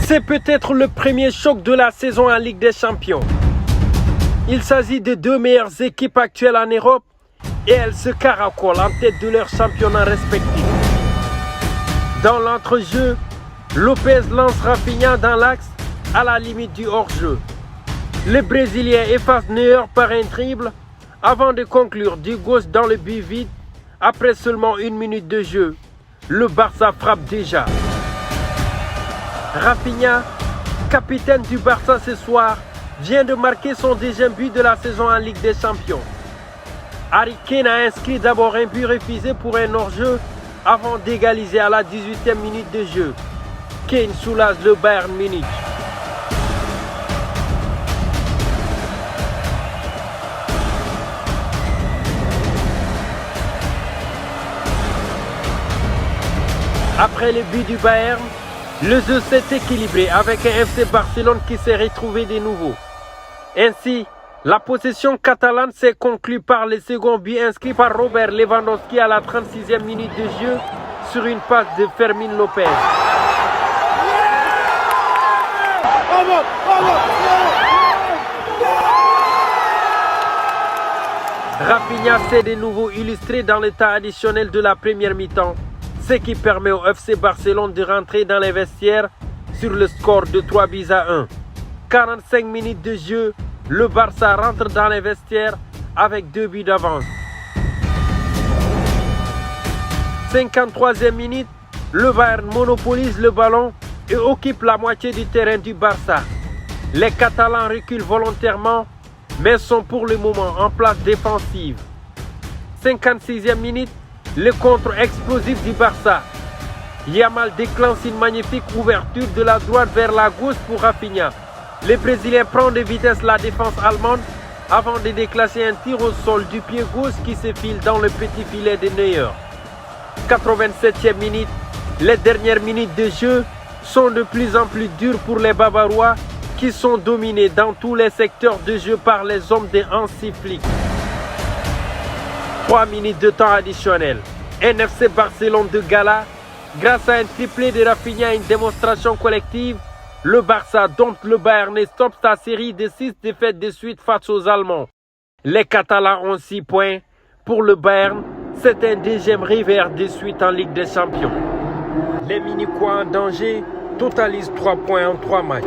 C'est peut-être le premier choc de la saison en Ligue des Champions. Il s'agit des deux meilleures équipes actuelles en Europe et elles se caracolent en tête de leur championnat respectif. Dans l'entrejeu, Lopez lance Rafinha dans l'axe à la limite du hors-jeu. Le Brésilien efface Neuer par un dribble avant de conclure du gauche dans le but vide après seulement 1 minute de jeu. Le Barça frappe déjà. Rafinha, capitaine du Barça ce soir, vient de marquer son deuxième but de la saison en Ligue des Champions. Harry Kane a inscrit d'abord un but refusé pour un hors-jeu avant d'égaliser à la 18e minute de jeu. Kane soulage le Bayern Munich. Après le but du Bayern, le jeu s'est équilibré avec un FC Barcelone qui s'est retrouvé de nouveau. Ainsi, la possession catalane s'est conclue par le second but inscrit par Robert Lewandowski à la 36e minute de jeu sur une passe de Fermín López. Rafinha s'est de nouveau illustré dans le temps additionnel de la première mi-temps, ce qui permet au FC Barcelone de rentrer dans les vestiaires sur le score de 3-1. 45 minutes de jeu, le Barça rentre dans les vestiaires avec 2 buts d'avance. 53e minute, le Bayern monopolise le ballon et occupe la moitié du terrain du Barça. Les Catalans reculent volontairement, mais sont pour le moment en place défensive. 56e minute, le contre explosif du Barça. Yamal déclenche une magnifique ouverture de la droite vers la gauche pour Rafinha. Le Brésilien prend de vitesse la défense allemande avant de déclencher un tir au sol du pied gauche qui se file dans le petit filet de Neuer. 87e minute, les dernières minutes de jeu sont de plus en plus dures pour les Bavarois qui sont dominés dans tous les secteurs de jeu par les hommes de Hansi Flick. 3 minutes de temps additionnel. NFC Barcelone de gala. Grâce à un triplé de Rafinha et une démonstration collective, le Barça dompte le Bayern et stoppe sa série de 6 défaites de suite face aux Allemands. Les Catalans ont 6 points. Pour le Bayern, c'est un deuxième revers de suite en Ligue des Champions. Les Munichois en danger totalisent 3 points en 3 matchs.